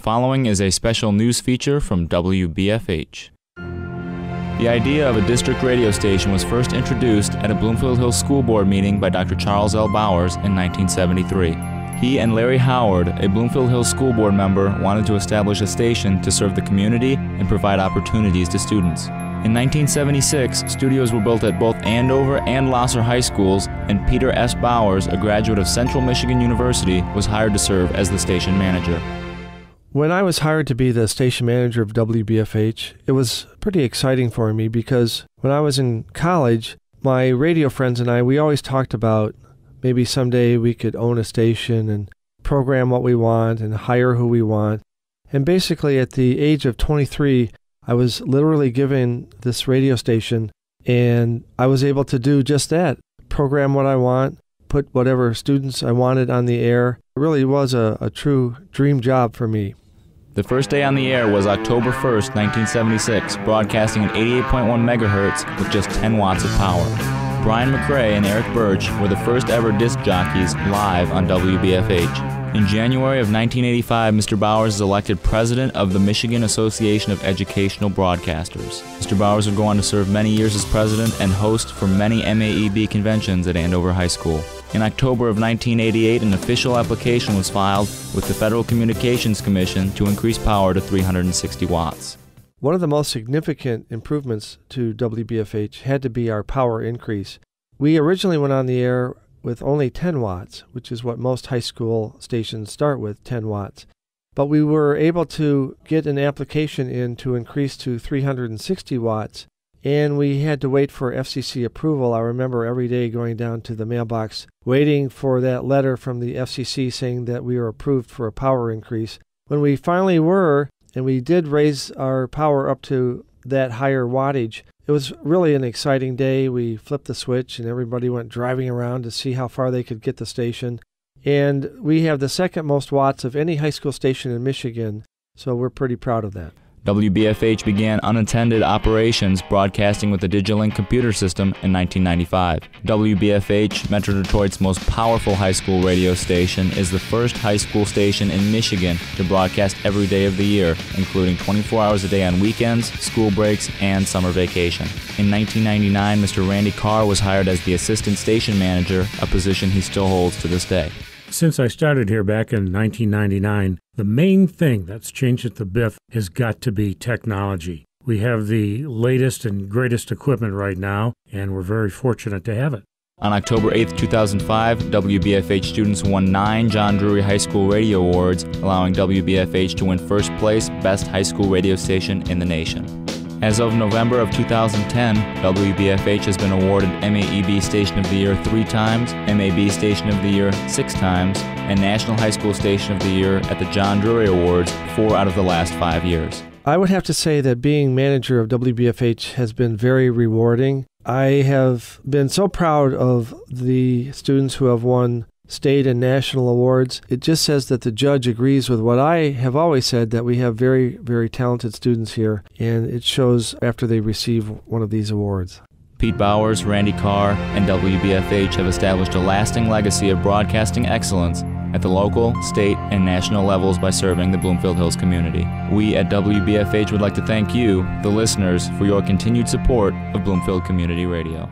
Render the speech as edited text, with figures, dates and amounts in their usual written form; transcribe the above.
following is a special news feature from WBFH. The idea of a district radio station was first introduced at a Bloomfield Hills School Board meeting by Dr. Charles L. Bowers in 1973. He and Larry Howard, a Bloomfield Hills School Board member, wanted to establish a station to serve the community and provide opportunities to students. In 1976, studios were built at both Andover and Lasser High Schools, and Peter S. Bowers, a graduate of Central Michigan University, was hired to serve as the station manager. When I was hired to be the station manager of WBFH, it was pretty exciting for me because when I was in college, my radio friends and we always talked about maybe someday we could own a station and program what we want and hire who we want. And basically at the age of 23, I was literally given this radio station and I was able to do just that, program what I want, put whatever students I wanted on the air. It really was a true dream job for me. The first day on the air was October 1st, 1976, broadcasting at 88.1 megahertz with just 10 watts of power. Brian McRae and Eric Birch were the first ever disc jockeys live on WBFH. In January of 1985, Mr. Bowers is elected president of the Michigan Association of Educational Broadcasters. Mr. Bowers would go on to serve many years as president and host for many MAEB conventions at Andover High School. In October of 1988, an official application was filed with the Federal Communications Commission to increase power to 360 watts. One of the most significant improvements to WBFH had to be our power increase. We originally went on the air with only 10 watts, which is what most high school stations start with, 10 watts. But we were able to get an application in to increase to 360 watts, and we had to wait for FCC approval. I remember every day going down to the mailbox, waiting for that letter from the FCC saying that we were approved for a power increase. When we finally were, and we did raise our power up to that higher wattage, it was really an exciting day. We flipped the switch and everybody went driving around to see how far they could get the station. And we have the second most watts of any high school station in Michigan, so we're pretty proud of that. WBFH began unattended operations broadcasting with the Digilink computer system in 1995. WBFH, Metro Detroit's most powerful high school radio station, is the first high school station in Michigan to broadcast every day of the year, including 24 hours a day on weekends, school breaks, and summer vacation. In 1999, Mr. Randy Carr was hired as the assistant station manager, a position he still holds to this day. Since I started here back in 1999, the main thing that's changed at the BIF has got to be technology. We have the latest and greatest equipment right now, and we're very fortunate to have it. On October 8, 2005, WBFH students won 9 John Drury High School Radio Awards, allowing WBFH to win first place Best High School Radio Station in the nation. As of November of 2010, WBFH has been awarded MAEB Station of the Year 3 times, MAB Station of the Year 6 times, and National High School Station of the Year at the John Drury Awards 4 out of the last 5 years. I would have to say that being manager of WBFH has been very rewarding. I have been so proud of the students who have won state and national awards. It just says that the judge agrees with what I have always said, that we have very, very talented students here, and it shows after they receive one of these awards. Pete Bowers, Randy Carr, and WBFH have established a lasting legacy of broadcasting excellence at the local, state, and national levels by serving the Bloomfield Hills community. We at WBFH would like to thank you, the listeners, for your continued support of Bloomfield Community Radio.